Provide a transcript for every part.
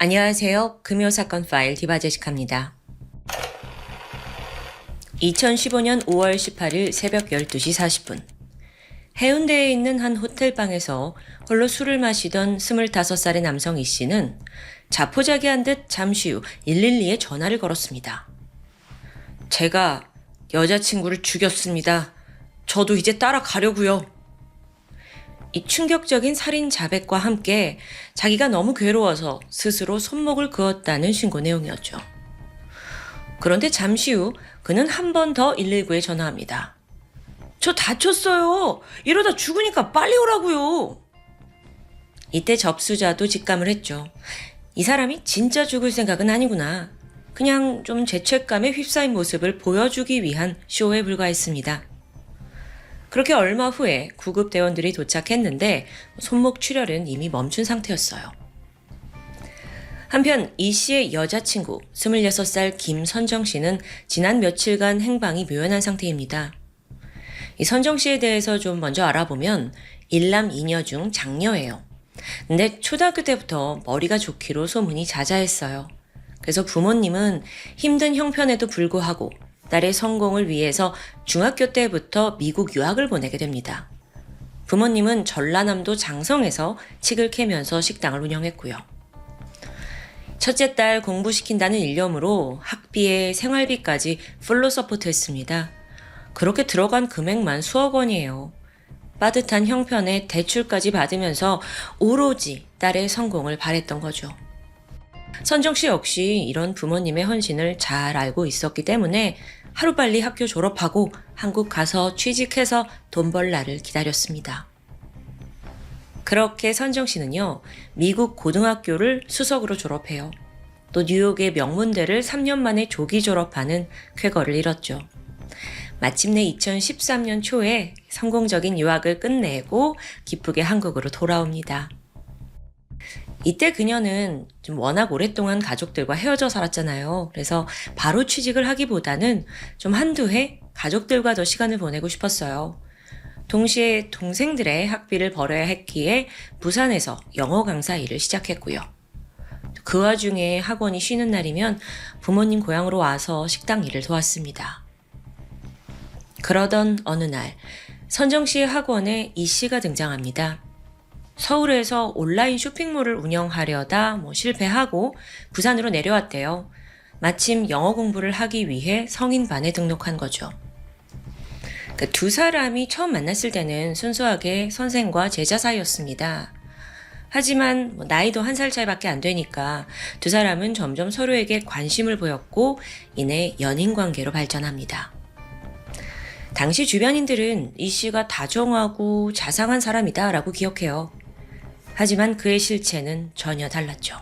안녕하세요. 금요사건 파일 디바제식합니다. 2015년 5월 18일 새벽 12시 40분. 해운대에 있는 한 호텔방에서 홀로 술을 마시던 25살의 남성 이 씨는 자포자기한 듯 잠시 후 112에 전화를 걸었습니다. 제가 여자친구를 죽였습니다. 저도 이제 따라가려고요. 이 충격적인 살인 자백과 함께 자기가 너무 괴로워서 스스로 손목을 그었다는 신고 내용이었죠. 그런데 잠시 후 그는 한 번 더 119에 전화합니다. 저 다쳤어요. 이러다 죽으니까 빨리 오라고요. 이때 접수자도 직감을 했죠. 이 사람이 진짜 죽을 생각은 아니구나. 그냥 좀 죄책감에 휩싸인 모습을 보여주기 위한 쇼에 불과했습니다. 그렇게 얼마 후에 구급대원들이 도착했는데 손목 출혈은 이미 멈춘 상태였어요. 한편 이 씨의 여자친구 26살 김선정 씨는 지난 며칠간 행방이 묘연한 상태입니다. 이 선정 씨에 대해서 좀 먼저 알아보면 일남 이녀 중 장녀예요. 근데 초등학교 때부터 머리가 좋기로 소문이 자자했어요. 그래서 부모님은 힘든 형편에도 불구하고 딸의 성공을 위해서 중학교 때부터 미국 유학을 보내게 됩니다. 부모님은 전라남도 장성에서 칡을 캐면서 식당을 운영했고요. 첫째 딸 공부시킨다는 일념으로 학비에 생활비까지 풀로 서포트했습니다. 그렇게 들어간 금액만 수억 원이에요. 빠듯한 형편에 대출까지 받으면서 오로지 딸의 성공을 바랬던 거죠. 선정 씨 역시 이런 부모님의 헌신을 잘 알고 있었기 때문에 하루빨리 학교 졸업하고 한국 가서 취직해서 돈 벌 날을 기다렸습니다. 그렇게 선정 씨는요, 미국 고등학교를 수석으로 졸업해요. 또 뉴욕의 명문대를 3년 만에 조기 졸업하는 쾌거를 이뤘죠. 마침내 2013년 초에 성공적인 유학을 끝내고 기쁘게 한국으로 돌아옵니다. 이때 그녀는 좀 워낙 오랫동안 가족들과 헤어져 살았잖아요. 그래서 바로 취직을 하기보다는 좀 한두 해 가족들과 더 시간을 보내고 싶었어요. 동시에 동생들의 학비를 벌어야 했기에 부산에서 영어 강사 일을 시작했고요. 그 와중에 학원이 쉬는 날이면 부모님 고향으로 와서 식당 일을 도왔습니다. 그러던 어느 날 선정 씨의 학원에 이 씨가 등장합니다. 서울에서 온라인 쇼핑몰을 운영하려다 실패하고 부산으로 내려왔대요. 마침 영어 공부를 하기 위해 성인반에 등록한 거죠. 그 두 사람이 처음 만났을 때는 순수하게 선생과 제자 사이였습니다. 하지만 나이도 1살 차이밖에 안 되니까 두 사람은 점점 서로에게 관심을 보였고 이내 연인 관계로 발전합니다. 당시 주변인들은 이 씨가 다정하고 자상한 사람이다 라고 기억해요. 하지만 그의 실체는 전혀 달랐죠.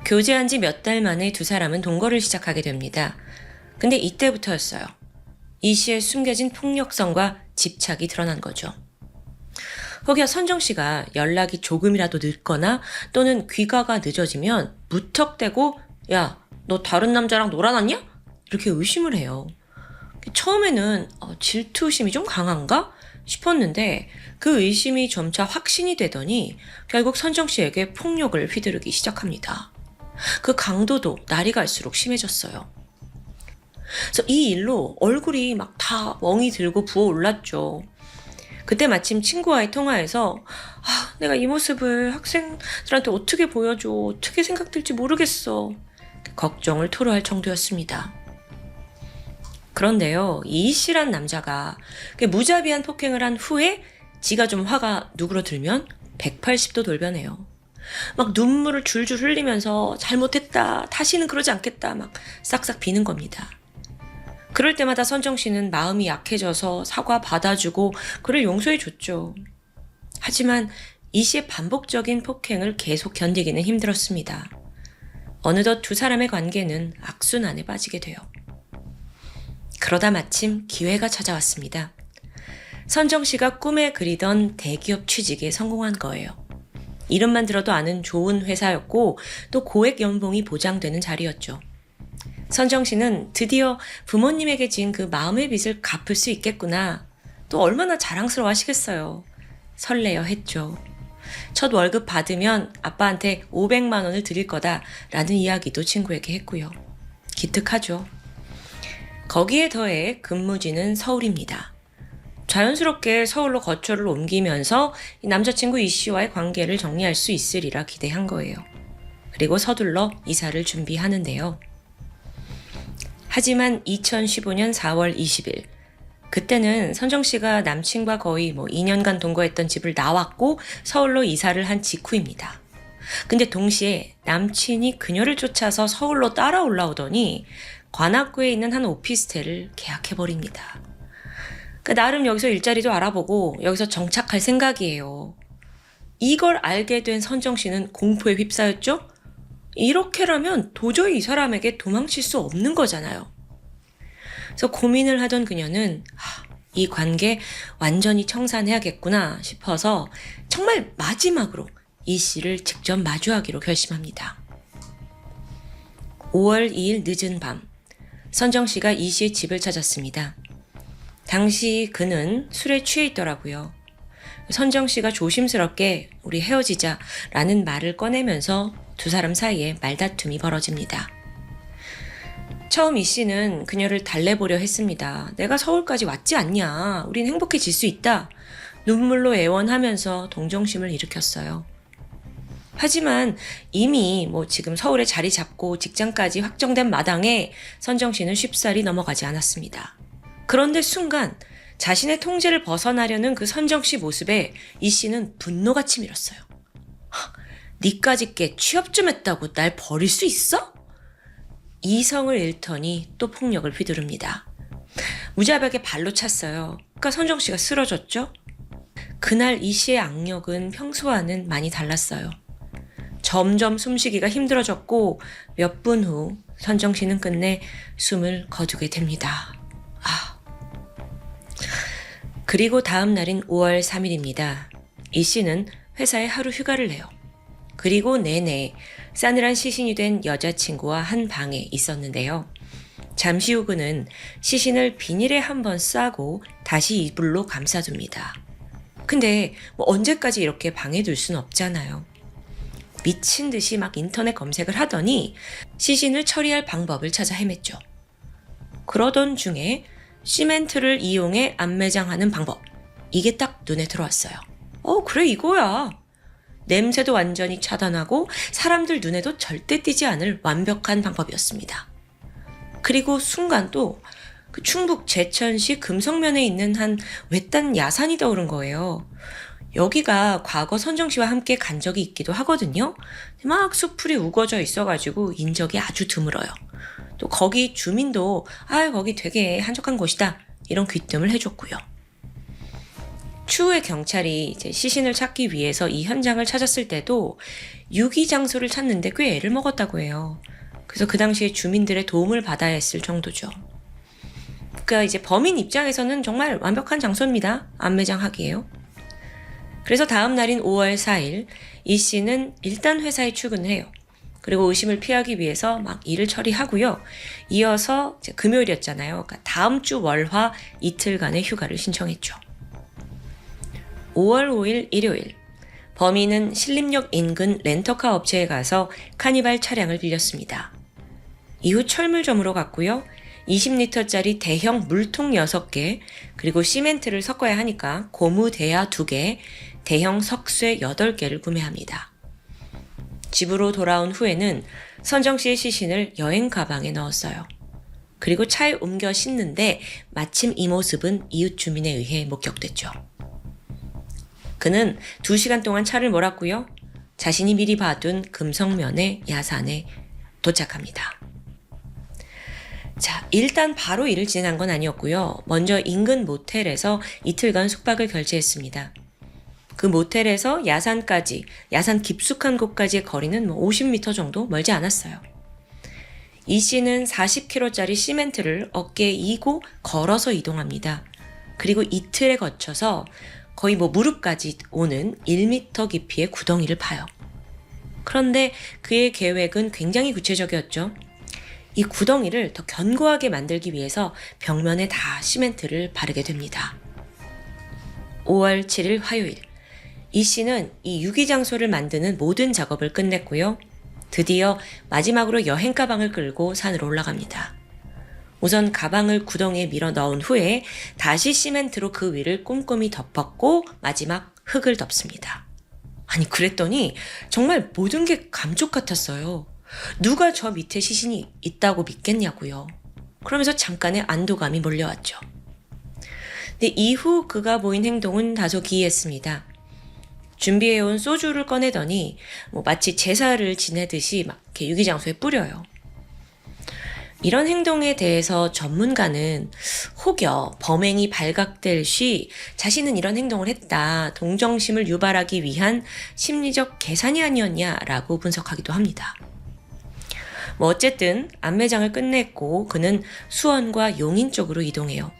교제한 지 몇 달 만에 두 사람은 동거를 시작하게 됩니다. 근데 이때부터였어요. 이 씨의 숨겨진 폭력성과 집착이 드러난 거죠. 혹여 선정 씨가 연락이 조금이라도 늦거나 또는 귀가가 늦어지면 무턱대고 야, 너 다른 남자랑 놀아놨냐? 이렇게 의심을 해요. 처음에는 질투심이 좀 강한가 싶었는데 그 의심이 점차 확신이 되더니 결국 선정 씨에게 폭력을 휘두르기 시작합니다. 그 강도도 날이 갈수록 심해졌어요. 그래서 이 일로 얼굴이 막 다 멍이 들고 부어올랐죠. 그때 마침 친구와의 통화에서 내가 이 모습을 학생들한테 어떻게 보여줘, 어떻게 생각될지 모르겠어. 걱정을 토로할 정도였습니다. 그런데요, 이 씨란 남자가 무자비한 폭행을 한 후에 지가 좀 화가 누그러들면 180도 돌변해요. 막 눈물을 줄줄 흘리면서 잘못했다, 다시는 그러지 않겠다 막 싹싹 비는 겁니다. 그럴 때마다 선정 씨는 마음이 약해져서 사과 받아주고 그를 용서해줬죠. 하지만 이 씨의 반복적인 폭행을 계속 견디기는 힘들었습니다. 어느덧 두 사람의 관계는 악순환에 빠지게 돼요. 그러다 마침 기회가 찾아왔습니다. 선정 씨가 꿈에 그리던 대기업 취직에 성공한 거예요. 이름만 들어도 아는 좋은 회사였고 또 고액 연봉이 보장되는 자리였죠. 선정 씨는 드디어 부모님에게 진 그 마음의 빚을 갚을 수 있겠구나. 또 얼마나 자랑스러워 하시겠어요. 설레어 했죠. 첫 월급 받으면 아빠한테 500만 원을 드릴 거다라는 이야기도 친구에게 했고요. 기특하죠. 거기에 더해 근무지는 서울입니다. 자연스럽게 서울로 거처를 옮기면서 남자친구 이 씨와의 관계를 정리할 수 있으리라 기대한 거예요. 그리고 서둘러 이사를 준비하는데요. 하지만 2015년 4월 20일, 그때는 선정 씨가 남친과 거의 2년간 동거했던 집을 나왔고 서울로 이사를 한 직후입니다. 근데 동시에 남친이 그녀를 쫓아서 서울로 따라 올라오더니 관악구에 있는 한 오피스텔을 계약해버립니다. 나름 여기서 일자리도 알아보고 여기서 정착할 생각이에요. 이걸 알게 된 선정 씨는 공포에 휩싸였죠? 이렇게라면 도저히 이 사람에게 도망칠 수 없는 거잖아요. 그래서 고민을 하던 그녀는 이 관계 완전히 청산해야겠구나 싶어서 정말 마지막으로 이 씨를 직접 마주하기로 결심합니다. 5월 2일 늦은 밤, 선정 씨가 이 씨의 집을 찾았습니다. 당시 그는 술에 취해 있더라고요. 선정 씨가 조심스럽게 우리 헤어지자라는 말을 꺼내면서 두 사람 사이에 말다툼이 벌어집니다. 처음 이 씨는 그녀를 달래보려 했습니다. 내가 서울까지 왔지 않냐. 우린 행복해질 수 있다. 눈물로 애원하면서 동정심을 일으켰어요. 하지만 이미 지금 서울에 자리 잡고 직장까지 확정된 마당에 선정 씨는 쉽사리 넘어가지 않았습니다. 그런데 순간 자신의 통제를 벗어나려는 그 선정 씨 모습에 이 씨는 분노가 치밀었어요. 니까짓 게 취업 좀 했다고 날 버릴 수 있어? 이성을 잃더니 또 폭력을 휘두릅니다. 무자백에 발로 찼어요. 그러니까 선정 씨가 쓰러졌죠? 그날 이 씨의 악력은 평소와는 많이 달랐어요. 점점 숨쉬기가 힘들어졌고 몇 분 후 선정 씨는 끝내 숨을 거두게 됩니다. 그리고 다음 날인 5월 3일입니다. 이 씨는 회사에 하루 휴가를 내요. 그리고 내내 싸늘한 시신이 된 여자친구와 한 방에 있었는데요. 잠시 후 그는 시신을 비닐에 한번 싸고 다시 이불로 감싸둡니다. 근데 언제까지 이렇게 방에 둘 순 없잖아요. 미친 듯이 막 인터넷 검색을 하더니 시신을 처리할 방법을 찾아 헤맸죠. 그러던 중에 시멘트를 이용해 안매장하는 방법. 이게 딱 눈에 들어왔어요. 그래 이거야. 냄새도 완전히 차단하고 사람들 눈에도 절대 띄지 않을 완벽한 방법이었습니다. 그리고 순간 또 그 충북 제천시 금성면에 있는 한 외딴 야산이 떠오른 거예요. 여기가 과거 선정 씨와 함께 간 적이 있기도 하거든요. 막 숲풀이 우거져 있어가지고 인적이 아주 드물어요. 또 거기 주민도 거기 되게 한적한 곳이다 이런 귀뜸을 해줬고요. 추후에 경찰이 이제 시신을 찾기 위해서 이 현장을 찾았을 때도 유기 장소를 찾는데 꽤 애를 먹었다고 해요. 그래서 그 당시에 주민들의 도움을 받아야 했을 정도죠. 그러니까 이제 범인 입장에서는 정말 완벽한 장소입니다. 안매장하기에요. 그래서 다음 날인 5월 4일 이 씨는 일단 회사에 출근을 해요. 그리고 의심을 피하기 위해서 막 일을 처리하고요. 이어서 이제 금요일이었잖아요. 그러니까 다음 주 월화 이틀간의 휴가를 신청했죠. 5월 5일 일요일, 범인은 신림역 인근 렌터카 업체에 가서 카니발 차량을 빌렸습니다. 이후 철물점으로 갔고요. 20리터짜리 대형 물통 6개, 그리고 시멘트를 섞어야 하니까 고무 대야 2개, 대형 석쇠 8개를 구매합니다. 집으로 돌아온 후에는 선정 씨의 시신을 여행 가방에 넣었어요. 그리고 차에 옮겨 싣는데 마침 이 모습은 이웃 주민에 의해 목격됐죠. 그는 2시간 동안 차를 몰았고요. 자신이 미리 봐둔 금성면의 야산에 도착합니다. 자, 일단 바로 일을 진행한 건 아니었고요. 먼저 인근 모텔에서 이틀간 숙박을 결제했습니다. 그 모텔에서 야산까지, 야산 깊숙한 곳까지의 거리는 50m 정도 멀지 않았어요. 이 씨는 40kg짜리 시멘트를 어깨에 이고 걸어서 이동합니다. 그리고 이틀에 거쳐서 거의 무릎까지 오는 1m 깊이의 구덩이를 파요. 그런데 그의 계획은 굉장히 구체적이었죠. 이 구덩이를 더 견고하게 만들기 위해서 벽면에 다 시멘트를 바르게 됩니다. 5월 7일 화요일, 이 씨는 이 유기장소를 만드는 모든 작업을 끝냈고요. 드디어 마지막으로 여행 가방을 끌고 산으로 올라갑니다. 우선 가방을 구덩이에 밀어 넣은 후에 다시 시멘트로 그 위를 꼼꼼히 덮었고 마지막 흙을 덮습니다. 아니 그랬더니 정말 모든 게 감쪽 같았어요. 누가 저 밑에 시신이 있다고 믿겠냐고요. 그러면서 잠깐의 안도감이 몰려왔죠. 근데 이후 그가 보인 행동은 다소 기이했습니다. 준비해온 소주를 꺼내더니 마치 제사를 지내듯이 막 이렇게 유기장소에 뿌려요. 이런 행동에 대해서 전문가는 혹여 범행이 발각될 시 자신은 이런 행동을 했다, 동정심을 유발하기 위한 심리적 계산이 아니었냐라고 분석하기도 합니다. 어쨌든 안매장을 끝냈고 그는 수원과 용인 쪽으로 이동해요.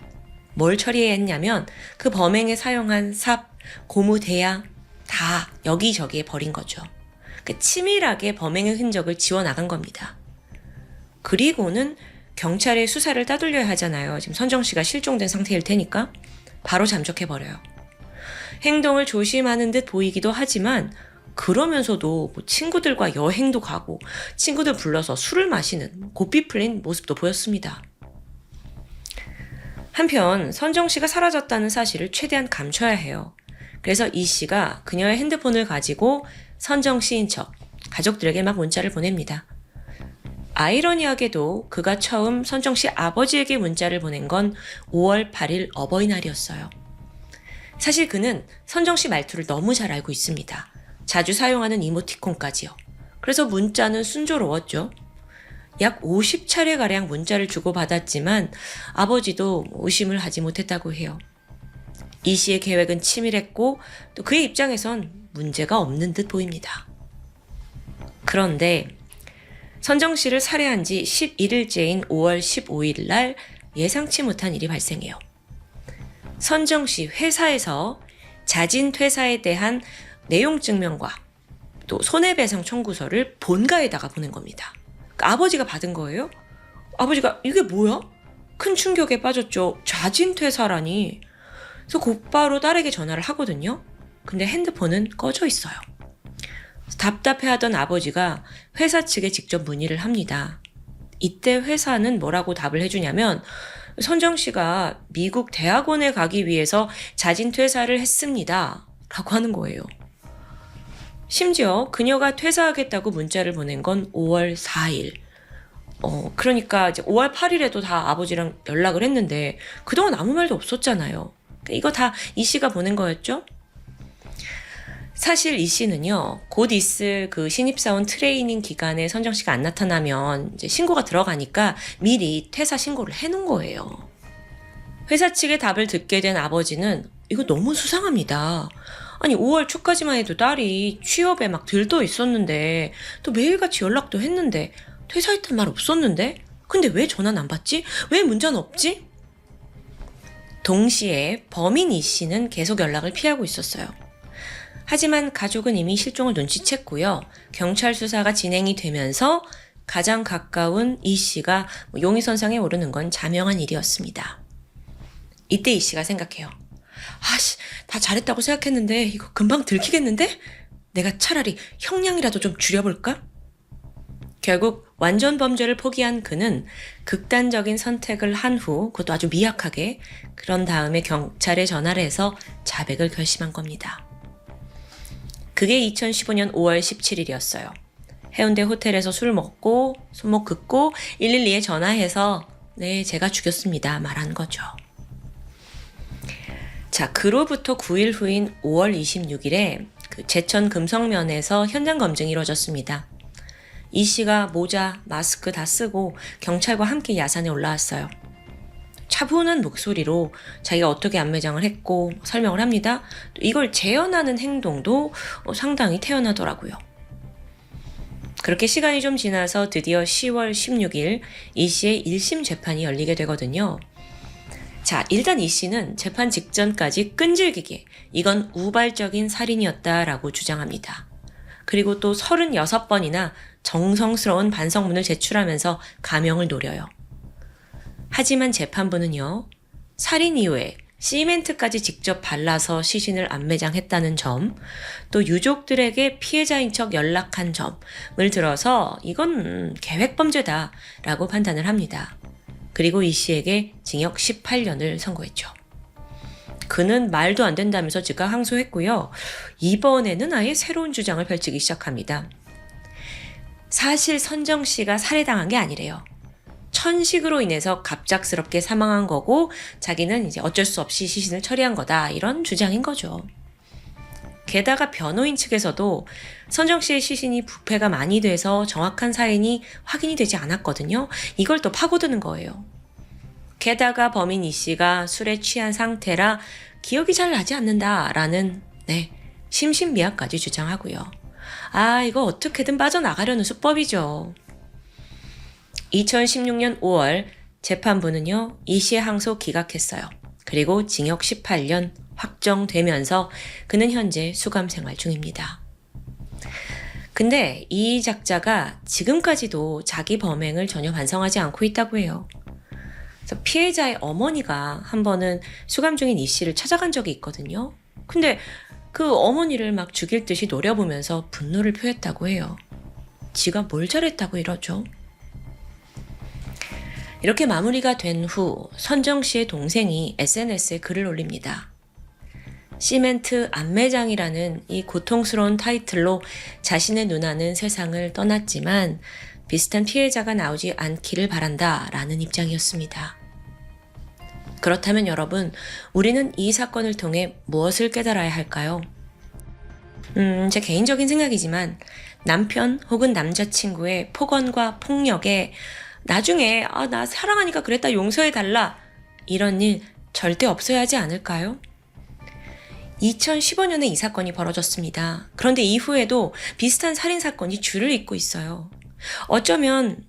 뭘 처리해야 했냐면 그 범행에 사용한 삽, 고무 대야 다 여기저기에 버린 거죠. 치밀하게 범행의 흔적을 지워나간 겁니다. 그리고는 경찰의 수사를 따돌려야 하잖아요. 지금 선정 씨가 실종된 상태일 테니까 바로 잠적해버려요. 행동을 조심하는 듯 보이기도 하지만 그러면서도 친구들과 여행도 가고 친구들 불러서 술을 마시는 고삐 풀린 모습도 보였습니다. 한편 선정 씨가 사라졌다는 사실을 최대한 감춰야 해요. 그래서 이 씨가 그녀의 핸드폰을 가지고 선정 씨인 척 가족들에게 막 문자를 보냅니다. 아이러니하게도 그가 처음 선정 씨 아버지에게 문자를 보낸 건 5월 8일 어버이날이었어요. 사실 그는 선정 씨 말투를 너무 잘 알고 있습니다. 자주 사용하는 이모티콘까지요. 그래서 문자는 순조로웠죠. 약 50차례가량 문자를 주고받았지만 아버지도 의심을 하지 못했다고 해요. 이 씨의 계획은 치밀했고 또 그의 입장에선 문제가 없는 듯 보입니다. 그런데 선정 씨를 살해한 지 11일째인 5월 15일 날 예상치 못한 일이 발생해요. 선정 씨 회사에서 자진 퇴사에 대한 내용 증명과 또 손해배상 청구서를 본가에다가 보낸 겁니다. 그러니까 아버지가 받은 거예요? 아버지가 이게 뭐야? 큰 충격에 빠졌죠. 자진 퇴사라니. 그래서 곧바로 딸에게 전화를 하거든요. 근데 핸드폰은 꺼져 있어요. 답답해하던 아버지가 회사 측에 직접 문의를 합니다. 이때 회사는 뭐라고 답을 해주냐면 선정 씨가 미국 대학원에 가기 위해서 자진 퇴사를 했습니다. 라고 하는 거예요. 심지어 그녀가 퇴사하겠다고 문자를 보낸 건 5월 4일. 그러니까 이제 5월 8일에도 다 아버지랑 연락을 했는데 그동안 아무 말도 없었잖아요. 이거 다 이 씨가 보낸 거였죠? 사실 이 씨는요, 곧 있을 그 신입사원 트레이닝 기간에 선정 씨가 안 나타나면 이제 신고가 들어가니까 미리 퇴사 신고를 해놓은 거예요. 회사 측의 답을 듣게 된 아버지는 이거 너무 수상합니다. 아니 5월 초까지만 해도 딸이 취업에 막 들떠 있었는데 또 매일같이 연락도 했는데 퇴사했단 말 없었는데 근데 왜 전화는 안 받지? 왜 문자는 없지? 동시에 범인 이 씨는 계속 연락을 피하고 있었어요. 하지만 가족은 이미 실종을 눈치챘고요. 경찰 수사가 진행이 되면서 가장 가까운 이 씨가 용의선상에 오르는 건 자명한 일이었습니다. 이때 이 씨가 생각해요. 다 잘했다고 생각했는데 이거 금방 들키겠는데? 내가 차라리 형량이라도 좀 줄여볼까? 결국 완전 범죄를 포기한 그는 극단적인 선택을 한 후 그것도 아주 미약하게 그런 다음에 경찰에 전화를 해서 자백을 결심한 겁니다. 그게 2015년 5월 17일이었어요. 해운대 호텔에서 술 먹고 손목 긋고 112에 전화해서 네, 제가 죽였습니다. 말한 거죠. 자, 그로부터 9일 후인 5월 26일에 그 제천 금성면에서 현장 검증이 이루어졌습니다. 이 씨가 모자, 마스크 다 쓰고 경찰과 함께 야산에 올라왔어요. 차분한 목소리로 자기가 어떻게 안매장을 했고 설명을 합니다. 또 이걸 재현하는 행동도 상당히 태연하더라고요. 그렇게 시간이 좀 지나서 드디어 10월 16일 이 씨의 1심 재판이 열리게 되거든요. 자, 일단 이 씨는 재판 직전까지 끈질기게 이건 우발적인 살인이었다라고 주장합니다. 그리고 또 36번이나 정성스러운 반성문을 제출하면서 감형을 노려요. 하지만 재판부는요, 살인 이후에 시멘트까지 직접 발라서 시신을 안매장했다는 점, 또 유족들에게 피해자인 척 연락한 점을 들어서 이건 계획범죄다라고 판단을 합니다. 그리고 이 씨에게 징역 18년을 선고했죠. 그는 말도 안 된다면서 즉각 항소했고요. 이번에는 아예 새로운 주장을 펼치기 시작합니다. 사실 선정 씨가 살해당한 게 아니래요. 천식으로 인해서 갑작스럽게 사망한 거고 자기는 이제 어쩔 수 없이 시신을 처리한 거다, 이런 주장인 거죠. 게다가 변호인 측에서도 선정 씨의 시신이 부패가 많이 돼서 정확한 사인이 확인이 되지 않았거든요. 이걸 또 파고드는 거예요. 게다가 범인 이 씨가 술에 취한 상태라 기억이 잘 나지 않는다라는 심신미약까지 주장하고요. 이거 어떻게든 빠져나가려는 수법이죠. 2016년 5월 재판부는요, 이 씨의 항소 기각했어요. 그리고 징역 18년 확정되면서 그는 현재 수감 생활 중입니다. 근데 이 작자가 지금까지도 자기 범행을 전혀 반성하지 않고 있다고 해요. 그래서 피해자의 어머니가 한 번은 수감 중인 이 씨를 찾아간 적이 있거든요. 근데 그 어머니를 막 죽일 듯이 노려보면서 분노를 표했다고 해요. 지가 뭘 잘했다고 이러죠? 이렇게 마무리가 된 후 선정 씨의 동생이 SNS에 글을 올립니다. 시멘트 안매장이라는 이 고통스러운 타이틀로 자신의 누나는 세상을 떠났지만 비슷한 피해자가 나오지 않기를 바란다 라는 입장이었습니다. 그렇다면 여러분, 우리는 이 사건을 통해 무엇을 깨달아야 할까요? 제 개인적인 생각이지만 남편 혹은 남자친구의 폭언과 폭력에 나중에 나 사랑하니까 그랬다 용서해달라 이런 일 절대 없어야 하지 않을까요? 2015년에 이 사건이 벌어졌습니다. 그런데 이후에도 비슷한 살인사건이 줄을 잇고 있어요. 어쩌면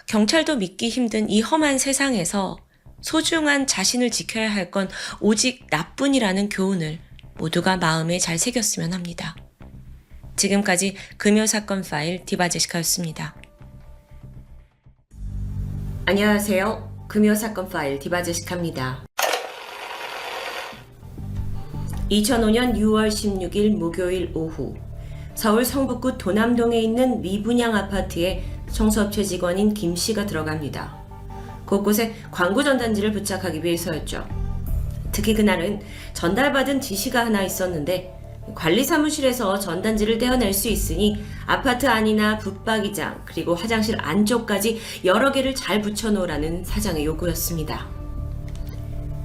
경찰도 믿기 힘든 이 험한 세상에서 소중한 자신을 지켜야 할 건 오직 나뿐이라는 교훈을 모두가 마음에 잘 새겼으면 합니다. 지금까지 금요사건 파일 디바제시카였습니다. 안녕하세요. 금요사건 파일 디바제시카입니다. 2005년 6월 16일 목요일 오후 서울 성북구 도남동에 있는 미분양 아파트에 청소업체 직원인 김 씨가 들어갑니다. 곳곳에 광고 전단지를 부착하기 위해서였죠. 특히 그날은 전달받은 지시가 하나 있었는데 관리사무실에서 전단지를 떼어낼 수 있으니 아파트 안이나 붙박이장 그리고 화장실 안쪽까지 여러 개를 잘 붙여놓으라는 사장의 요구였습니다.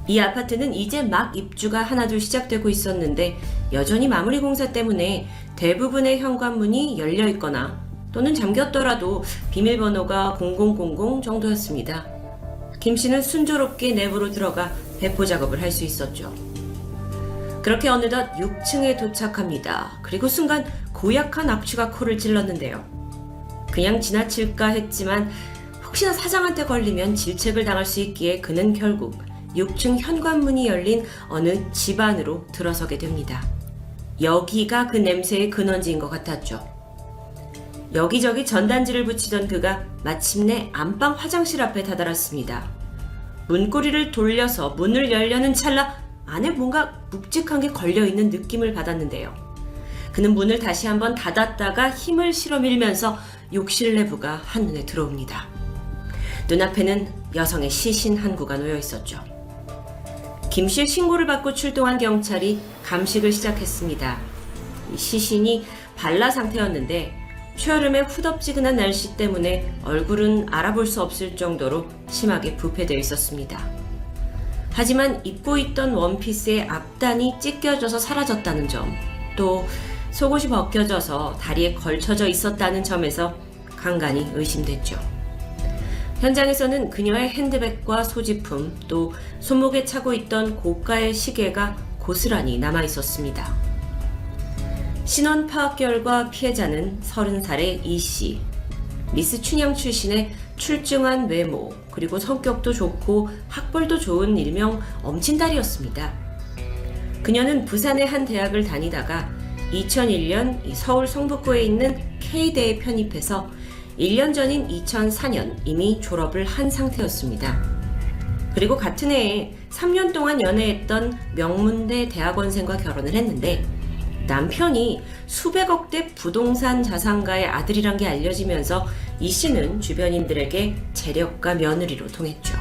이 아파트는 이제 막 입주가 하나둘 시작되고 있었는데 여전히 마무리 공사 때문에 대부분의 현관문이 열려 있거나 또는 잠겼더라도 비밀번호가 0000 정도였습니다. 김 씨는 순조롭게 내부로 들어가 배포 작업을 할 수 있었죠. 그렇게 어느덧 6층에 도착합니다. 그리고 순간 고약한 악취가 코를 찔렀는데요. 그냥 지나칠까 했지만 혹시나 사장한테 걸리면 질책을 당할 수 있기에 그는 결국 6층 현관문이 열린 어느 집 안으로 들어서게 됩니다. 여기가 그 냄새의 근원지인 것 같았죠. 여기저기 전단지를 붙이던 그가 마침내 안방 화장실 앞에 다다랐습니다. 문고리를 돌려서 문을 열려는 찰나 안에 뭔가 묵직한 게 걸려있는 느낌을 받았는데요. 그는 문을 다시 한번 닫았다가 힘을 실어 밀면서 욕실 내부가 한눈에 들어옵니다. 눈앞에는 여성의 시신 한 구가 놓여 있었죠. 김 씨의 신고를 받고 출동한 경찰이 감식을 시작했습니다. 이 시신이 발라 상태였는데 초여름의 후덥지근한 날씨 때문에 얼굴은 알아볼 수 없을 정도로 심하게 부패되어 있었습니다. 하지만 입고 있던 원피스의 앞단이 찢겨져서 사라졌다는 점, 또 속옷이 벗겨져서 다리에 걸쳐져 있었다는 점에서 간간히 의심됐죠. 현장에서는 그녀의 핸드백과 소지품, 또 손목에 차고 있던 고가의 시계가 고스란히 남아 있었습니다. 신원 파악 결과 피해자는 30살의 이 씨, 미스 춘향 출신의 출중한 외모, 그리고 성격도 좋고 학벌도 좋은 일명 엄친딸이었습니다. 그녀는 부산의 한 대학을 다니다가 2001년 서울 성북구에 있는 K대에 편입해서 1년 전인 2004년 이미 졸업을 한 상태였습니다. 그리고 같은 해에 3년 동안 연애했던 명문대 대학원생과 결혼을 했는데 남편이 수백억대 부동산 자산가의 아들이란 게 알려지면서 이 씨는 주변인들에게 재력가 며느리로 통했죠.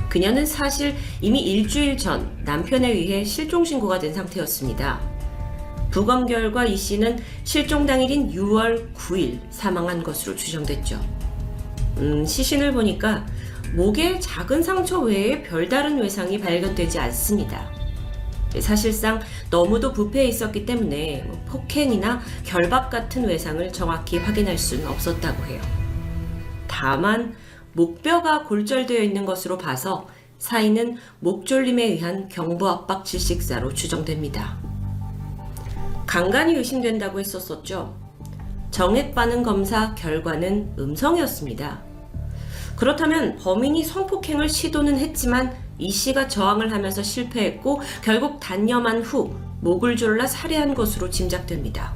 그녀는 사실 이미 일주일 전 남편에 의해 실종 신고가 된 상태였습니다. 부검 결과 이 씨는 실종 당일인 6월 9일 사망한 것으로 추정됐죠. 시신을 보니까 목에 작은 상처 외에 별다른 외상이 발견되지 않습니다. 사실상 너무도 부패해 있었기 때문에 폭행이나 결박 같은 외상을 정확히 확인할 수는 없었다고 해요. 다만 목뼈가 골절되어 있는 것으로 봐서 사인은 목졸림에 의한 경부 압박 질식사로 추정됩니다. 강간이 의심된다고 했었었죠. 정액 반응 검사 결과는 음성이었습니다. 그렇다면 범인이 성폭행을 시도는 했지만 이 씨가 저항을 하면서 실패했고 결국 단념한 후 목을 졸라 살해한 것으로 짐작됩니다.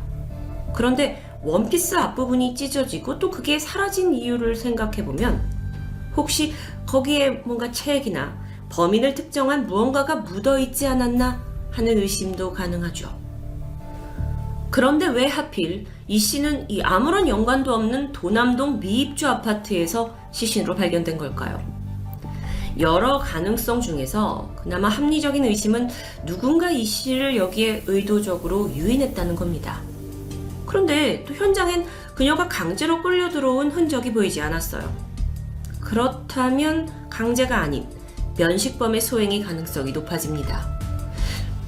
그런데 원피스 앞부분이 찢어지고 또 그게 사라진 이유를 생각해보면 혹시 거기에 뭔가 체액이나 범인을 특정한 무언가가 묻어있지 않았나 하는 의심도 가능하죠. 그런데 왜 하필 이 씨는 이 아무런 연관도 없는 도남동 미입주 아파트에서 시신으로 발견된 걸까요? 여러 가능성 중에서 그나마 합리적인 의심은 누군가 이 씨를 여기에 의도적으로 유인했다는 겁니다. 그런데 또 현장엔 그녀가 강제로 끌려 들어온 흔적이 보이지 않았어요. 그렇다면 강제가 아닌 면식범의 소행이 가능성이 높아집니다.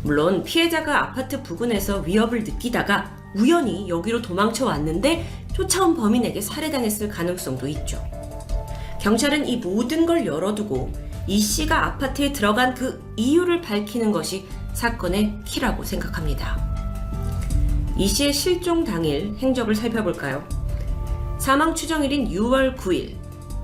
물론 피해자가 아파트 부근에서 위협을 느끼다가 우연히 여기로 도망쳐 왔는데 쫓아온 범인에게 살해당했을 가능성도 있죠. 경찰은 이 모든 걸 열어두고 이 씨가 아파트에 들어간 그 이유를 밝히는 것이 사건의 키라고 생각합니다. 이 씨의 실종 당일 행적을 살펴볼까요? 사망 추정일인 6월 9일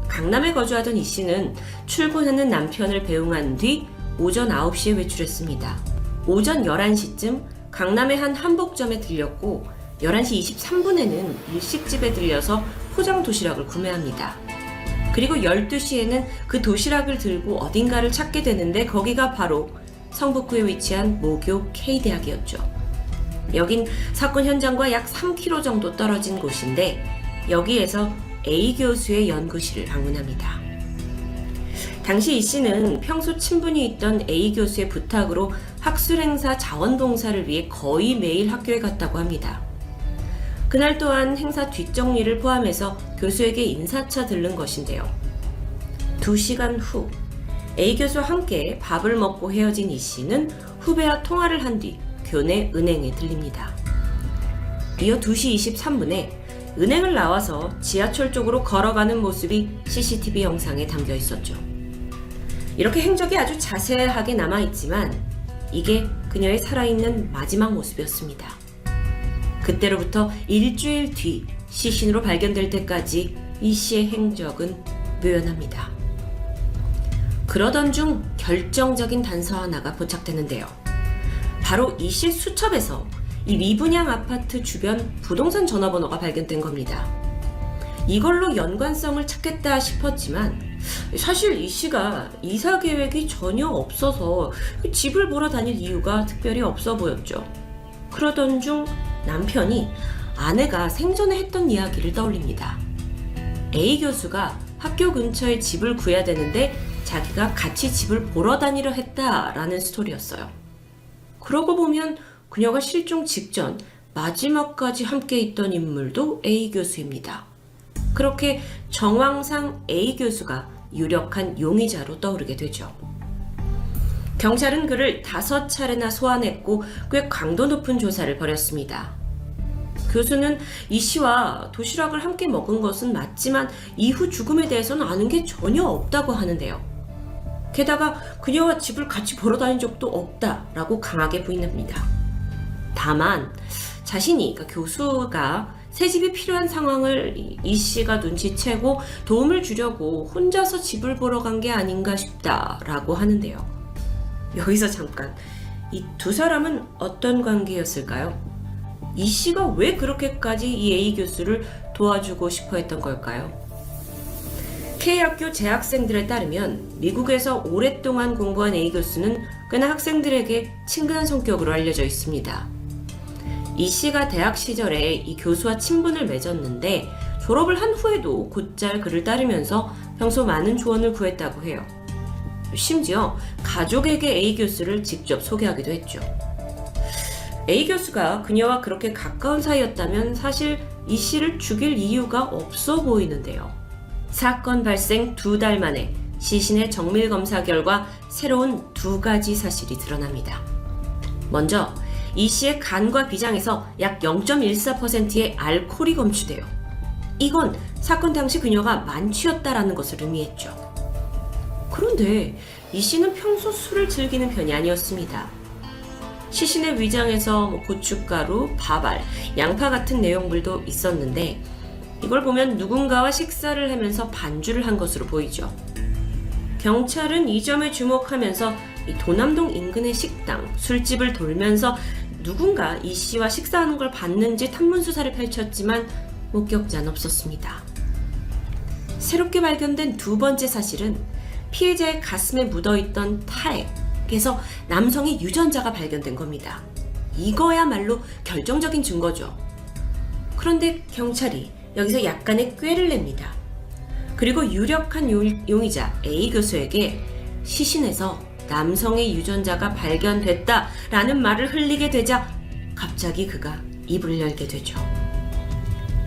강남에 거주하던 이 씨는 출근하는 남편을 배웅한 뒤 오전 9시에 외출했습니다. 오전 11시쯤 강남의 한 한복점에 들렸고 11시 23분에는 일식집에 들려서 포장 도시락을 구매합니다. 그리고 12시에는 그 도시락을 들고 어딘가를 찾게 되는데 거기가 바로 성북구에 위치한 모교 K대학이었죠. 여긴 사건 현장과 약 3km 정도 떨어진 곳인데 여기에서 A 교수의 연구실을 방문합니다. 당시 이 씨는 평소 친분이 있던 A 교수의 부탁으로 학술행사 자원봉사를 위해 거의 매일 학교에 갔다고 합니다. 그날 또한 행사 뒷정리를 포함해서 교수에게 인사차 들른 것인데요. 2시간 후 A 교수와 함께 밥을 먹고 헤어진 이 씨는 후배와 통화를 한 뒤 교내 은행에 들립니다. 이어 2시 23분에 은행을 나와서 지하철 쪽으로 걸어가는 모습이 CCTV 영상에 담겨 있었죠. 이렇게 행적이 아주 자세하게 남아있지만 이게 그녀의 살아있는 마지막 모습이었습니다. 그때로부터 일주일 뒤 시신으로 발견될 때까지 이 씨의 행적은 묘연합니다. 그러던 중 결정적인 단서 하나가 포착되는데요. 바로 이 씨 수첩에서 이 미분양 아파트 주변 부동산 전화번호가 발견된 겁니다. 이걸로 연관성을 찾겠다 싶었지만 사실 이 씨가 이사 계획이 전혀 없어서 집을 보러 다닐 이유가 특별히 없어 보였죠. 그러던 중 남편이 아내가 생전에 했던 이야기를 떠올립니다. A 교수가 학교 근처에 집을 구해야 되는데 자기가 같이 집을 보러 다니려 했다라는 스토리였어요. 그러고 보면 그녀가 실종 직전 마지막까지 함께 있던 인물도 A 교수입니다. 그렇게 정황상 A 교수가 유력한 용의자로 떠오르게 되죠. 경찰은 그를 5차례나 소환했고 꽤 강도 높은 조사를 벌였습니다. 교수는 이 씨와 도시락을 함께 먹은 것은 맞지만 이후 죽음에 대해서는 아는 게 전혀 없다고 하는데요. 게다가 그녀와 집을 같이 보러 다닌 적도 없다라고 강하게 부인합니다. 다만 자신이, 그러니까 교수가 새 집이 필요한 상황을 이 씨가 눈치채고 도움을 주려고 혼자서 집을 보러 간 게 아닌가 싶다라고 하는데요. 여기서 잠깐, 이 두 사람은 어떤 관계였을까요? 이 씨가 왜 그렇게까지 이 A 교수를 도와주고 싶어 했던 걸까요? K학교 재학생들에 따르면 미국에서 오랫동안 공부한 A 교수는 꽤나 학생들에게 친근한 성격으로 알려져 있습니다. 이 씨가 대학 시절에 이 교수와 친분을 맺었는데 졸업을 한 후에도 곧잘 그를 따르면서 평소 많은 조언을 구했다고 해요. 심지어 가족에게 A 교수를 직접 소개하기도 했죠. A 교수가 그녀와 그렇게 가까운 사이였다면 사실 이 씨를 죽일 이유가 없어 보이는데요. 사건 발생 2달 만에 시신의 정밀 검사 결과 새로운 2가지 사실이 드러납니다. 먼저 이 씨의 간과 비장에서 약 0.14%의 알코올이 검출돼요. 이건 사건 당시 그녀가 만취였다라는 것을 의미했죠. 그런데 이 씨는 평소 술을 즐기는 편이 아니었습니다. 시신의 위장에서 고춧가루, 밥알, 양파 같은 내용물도 있었는데 이걸 보면 누군가와 식사를 하면서 반주를 한 것으로 보이죠. 경찰은 이 점에 주목하면서 이 도남동 인근의 식당, 술집을 돌면서 누군가 이 씨와 식사하는 걸 봤는지 탐문 수사를 펼쳤지만 목격자는 없었습니다. 새롭게 발견된 2번째 사실은 피해자의 가슴에 묻어있던 타액에서 남성의 유전자가 발견된 겁니다. 이거야말로 결정적인 증거죠. 그런데 경찰이 여기서 약간의 꾀를 냅니다. 그리고 유력한 용의자 A 교수에게 시신에서 남성의 유전자가 발견됐다라는 말을 흘리게 되자 갑자기 그가 입을 열게 되죠.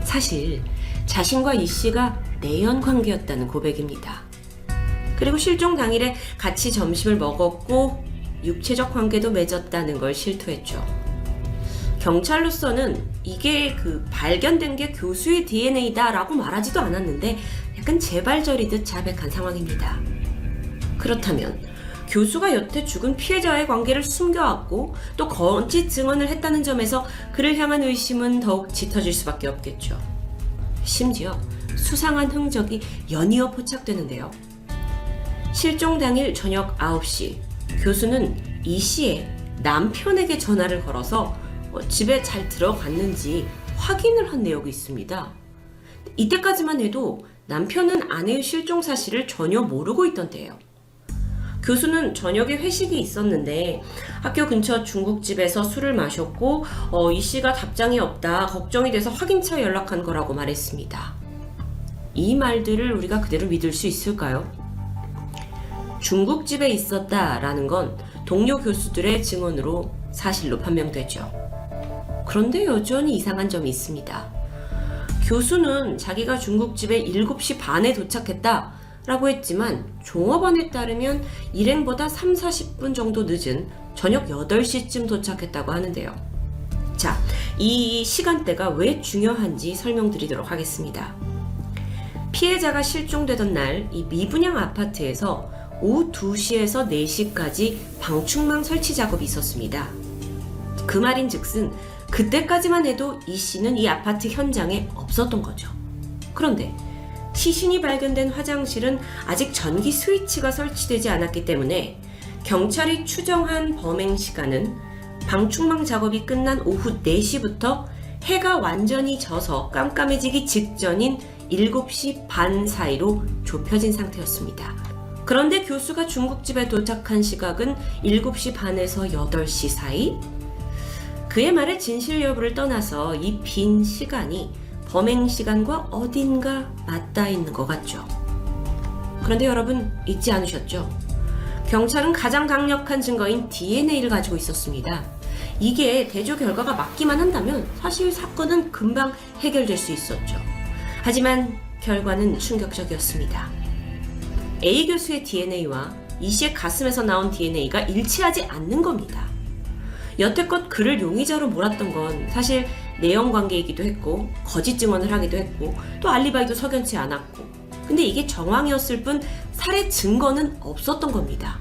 사실 자신과 이 씨가 내연 관계였다는 고백입니다. 그리고 실종 당일에 같이 점심을 먹었고 육체적 관계도 맺었다는 걸 실토했죠. 경찰로서는 이게 발견된 게 교수의 DNA다라고 말하지도 않았는데 약간 재발절이듯 자백한 상황입니다. 그렇다면 교수가 여태 죽은 피해자와의 관계를 숨겨왔고 또 거짓 증언을 했다는 점에서 그를 향한 의심은 더욱 짙어질 수밖에 없겠죠. 심지어 수상한 흔적이 연이어 포착되는데요. 실종 당일 저녁 9시 교수는 이 씨의 남편에게 전화를 걸어서 집에 잘 들어갔는지 확인을 한 내역이 있습니다. 이때까지만 해도 남편은 아내의 실종 사실을 전혀 모르고 있던 때예요. 교수는 저녁에 회식이 있었는데 학교 근처 중국집에서 술을 마셨고 이 씨가 답장이 없다 걱정이 돼서 확인차 연락한 거라고 말했습니다. 이 말들을 우리가 그대로 믿을 수 있을까요? 중국집에 있었다라는 건 동료 교수들의 증언으로 사실로 판명되죠. 그런데 여전히 이상한 점이 있습니다. 교수는 자기가 중국집에 7시 반에 도착했다 라고 했지만 종업원에 따르면 일행보다 30-40분 정도 늦은 저녁 8시쯤 도착했다고 하는데요. 자, 이 시간대가 왜 중요한지 설명드리도록 하겠습니다. 피해자가 실종되던 날 이 미분양 아파트에서 오후 2시에서 4시까지 방충망 설치 작업이 있었습니다. 그 말인즉슨 그때까지만 해도 이 씨는 이 아파트 현장에 없었던 거죠. 그런데 시신이 발견된 화장실은 아직 전기 스위치가 설치되지 않았기 때문에 경찰이 추정한 범행 시간은 방충망 작업이 끝난 오후 4시부터 해가 완전히 져서 깜깜해지기 직전인 7시 반 사이로 좁혀진 상태였습니다. 그런데 교수가 중국집에 도착한 시각은 7시 반에서 8시 사이? 그의 말의 진실 여부를 떠나서 이 빈 시간이 범행 시간과 어딘가 맞닿아 있는 것 같죠. 그런데 여러분 잊지 않으셨죠? 경찰은 가장 강력한 증거인 DNA를 가지고 있었습니다. 이게 대조 결과가 맞기만 한다면 사실 사건은 금방 해결될 수 있었죠. 하지만 결과는 충격적이었습니다. A 교수의 DNA와 이 씨의 가슴에서 나온 DNA가 일치하지 않는 겁니다. 여태껏 그를 용의자로 몰았던 건 사실 내연 관계이기도 했고 거짓 증언을 하기도 했고 또 알리바이도 석연치 않았고 근데 이게 정황이었을 뿐 살해 증거는 없었던 겁니다.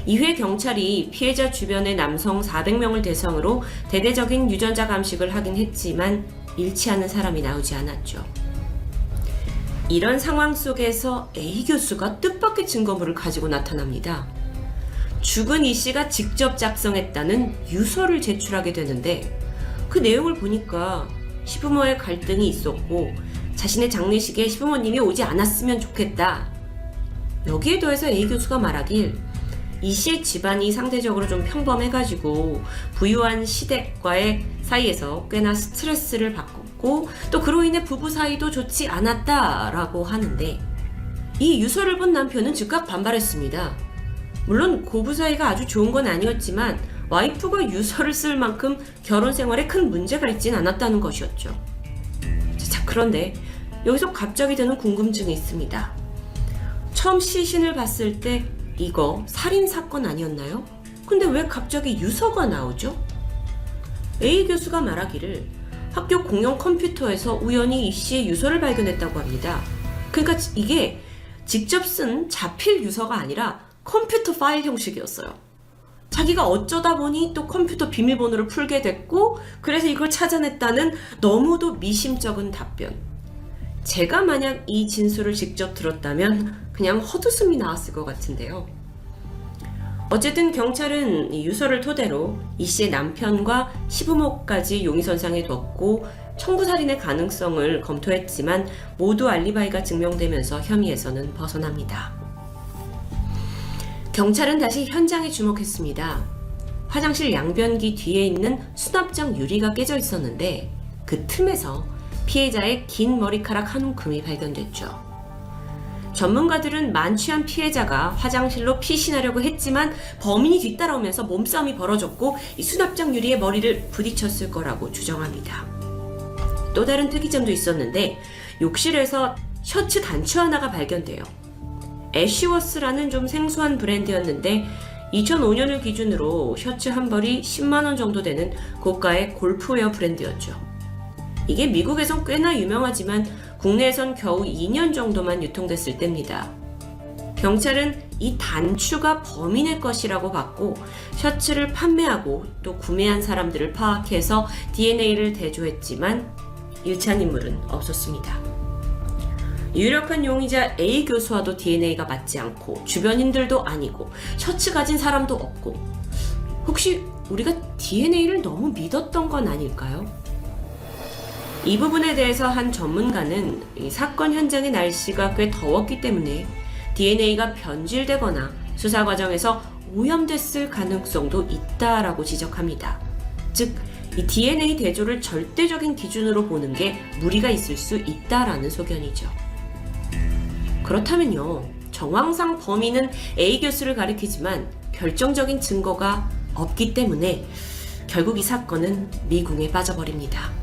이후에 경찰이 피해자 주변의 남성 400명을 대상으로 대대적인 유전자 감식을 하긴 했지만 일치하는 사람이 나오지 않았죠. 이런 상황 속에서 A 교수가 뜻밖의 증거물을 가지고 나타납니다. 죽은 이 씨가 직접 작성했다는 유서를 제출하게 되는데 그 내용을 보니까 시부모의 갈등이 있었고 자신의 장례식에 시부모님이 오지 않았으면 좋겠다. 여기에 더해서 A 교수가 말하길 이 씨의 집안이 상대적으로 좀 평범해가지고 부유한 시댁과의 사이에서 꽤나 스트레스를 받고 또 그로 인해 부부 사이도 좋지 않았다라고 하는데, 이 유서를 본 남편은 즉각 반발했습니다. 물론 고부 사이가 아주 좋은 건 아니었지만 와이프가 유서를 쓸 만큼 결혼 생활에 큰 문제가 있진 않았다는 것이었죠. 자, 그런데 여기서 갑자기 드는 궁금증이 있습니다. 처음 시신을 봤을 때 이거 살인사건 아니었나요? 근데 왜 갑자기 유서가 나오죠? A 교수가 말하기를 학교 공용 컴퓨터에서 우연히 이 씨의 유서를 발견했다고 합니다. 그러니까 이게 직접 쓴 자필 유서가 아니라 컴퓨터 파일 형식이었어요. 자기가 어쩌다 보니 또 컴퓨터 비밀번호를 풀게 됐고 그래서 이걸 찾아냈다는 너무도 미심쩍은 답변. 제가 만약 이 진술을 직접 들었다면 그냥 헛웃음이 나왔을 것 같은데요. 어쨌든 경찰은 이 유서를 토대로 이 씨의 남편과 시부모까지 용의선상에 뒀고 청부살인의 가능성을 검토했지만 모두 알리바이가 증명되면서 혐의에서는 벗어납니다. 경찰은 다시 현장에 주목했습니다. 화장실 양변기 뒤에 있는 수납장 유리가 깨져 있었는데 그 틈에서 피해자의 긴 머리카락 한 움큼이 발견됐죠. 전문가들은 만취한 피해자가 화장실로 피신하려고 했지만 범인이 뒤따라오면서 몸싸움이 벌어졌고 이 수납장 유리에 머리를 부딪혔을 거라고 추정합니다. 또 다른 특이점도 있었는데 욕실에서 셔츠 단추 하나가 발견돼요. 애쉬워스라는 좀 생소한 브랜드였는데 2005년을 기준으로 셔츠 한 벌이 10만원 정도 되는 고가의 골프웨어 브랜드였죠. 이게 미국에선 꽤나 유명하지만 국내에선 겨우 2년 정도만 유통됐을 때입니다. 경찰은 이 단추가 범인의 것이라고 봤고 셔츠를 판매하고 또 구매한 사람들을 파악해서 DNA를 대조했지만 일치한 인물은 없었습니다. 유력한 용의자 A 교수와도 DNA가 맞지 않고 주변인들도 아니고 셔츠 가진 사람도 없고, 혹시 우리가 DNA를 너무 믿었던 건 아닐까요? 이 부분에 대해서 한 전문가는 이 사건 현장의 날씨가 꽤 더웠기 때문에 DNA가 변질되거나 수사 과정에서 오염됐을 가능성도 있다라고 지적합니다. 즉, 이 DNA 대조를 절대적인 기준으로 보는 게 무리가 있을 수 있다라는 소견이죠. 그렇다면요, 정황상 범인은 A 교수를 가리키지만 결정적인 증거가 없기 때문에 결국 이 사건은 미궁에 빠져버립니다.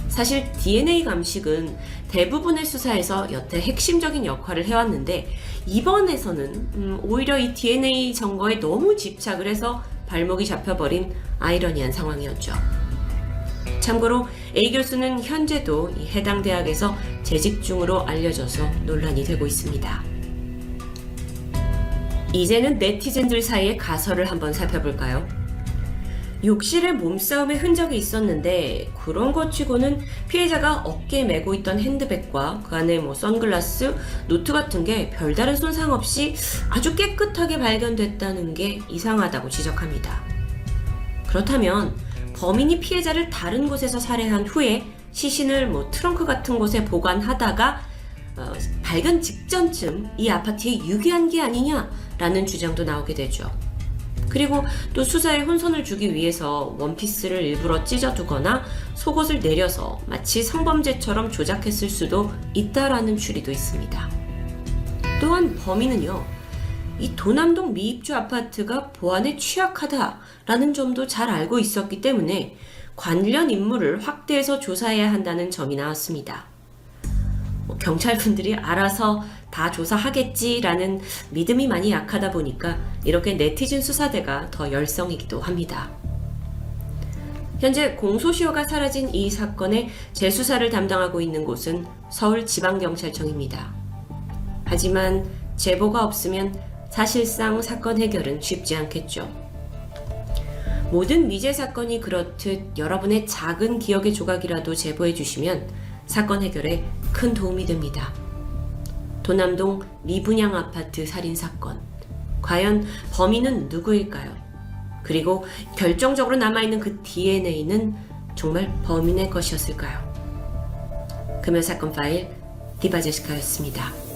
사실 DNA 감식은 대부분의 수사에서 여태 핵심적인 역할을 해왔는데 이번에서는 오히려 이 DNA 증거에 너무 집착을 해서 발목이 잡혀버린 아이러니한 상황이었죠. 참고로 A 교수는 현재도 이 해당 대학에서 재직 중으로 알려져서 논란이 되고 있습니다. 이제는 네티즌들 사이의 가설을 한번 살펴볼까요? 욕실에 몸싸움의 흔적이 있었는데 그런 것 치고는 피해자가 어깨에 메고 있던 핸드백과 그 안에 선글라스, 노트 같은 게 별다른 손상 없이 아주 깨끗하게 발견됐다는 게 이상하다고 지적합니다. 그렇다면 범인이 피해자를 다른 곳에서 살해한 후에 시신을 트렁크 같은 곳에 보관하다가 발견 직전쯤 이 아파트에 유기한 게 아니냐라는 주장도 나오게 되죠. 그리고 또 수사에 혼선을 주기 위해서 원피스를 일부러 찢어두거나 속옷을 내려서 마치 성범죄처럼 조작했을 수도 있다라는 추리도 있습니다. 또한 범인은요, 이 도남동 미입주 아파트가 보안에 취약하다라는 점도 잘 알고 있었기 때문에 관련 인물을 확대해서 조사해야 한다는 점이 나왔습니다. 경찰분들이 알아서 다 조사하겠지라는 믿음이 많이 약하다 보니까 이렇게 네티즌 수사대가 더 열성이기도 합니다. 현재 공소시효가 사라진 이 사건의 재수사를 담당하고 있는 곳은 서울지방경찰청입니다. 하지만 제보가 없으면 사실상 사건 해결은 쉽지 않겠죠. 모든 미제 사건이 그렇듯 여러분의 작은 기억의 조각이라도 제보해 주시면 사건 해결에 큰 도움이 됩니다. 도남동 미분양 아파트 살인사건. 과연 범인은 누구일까요? 그리고 결정적으로 남아있는 그 DNA는 정말 범인의 것이었을까요? 금요사건 파일 디바제시카였습니다.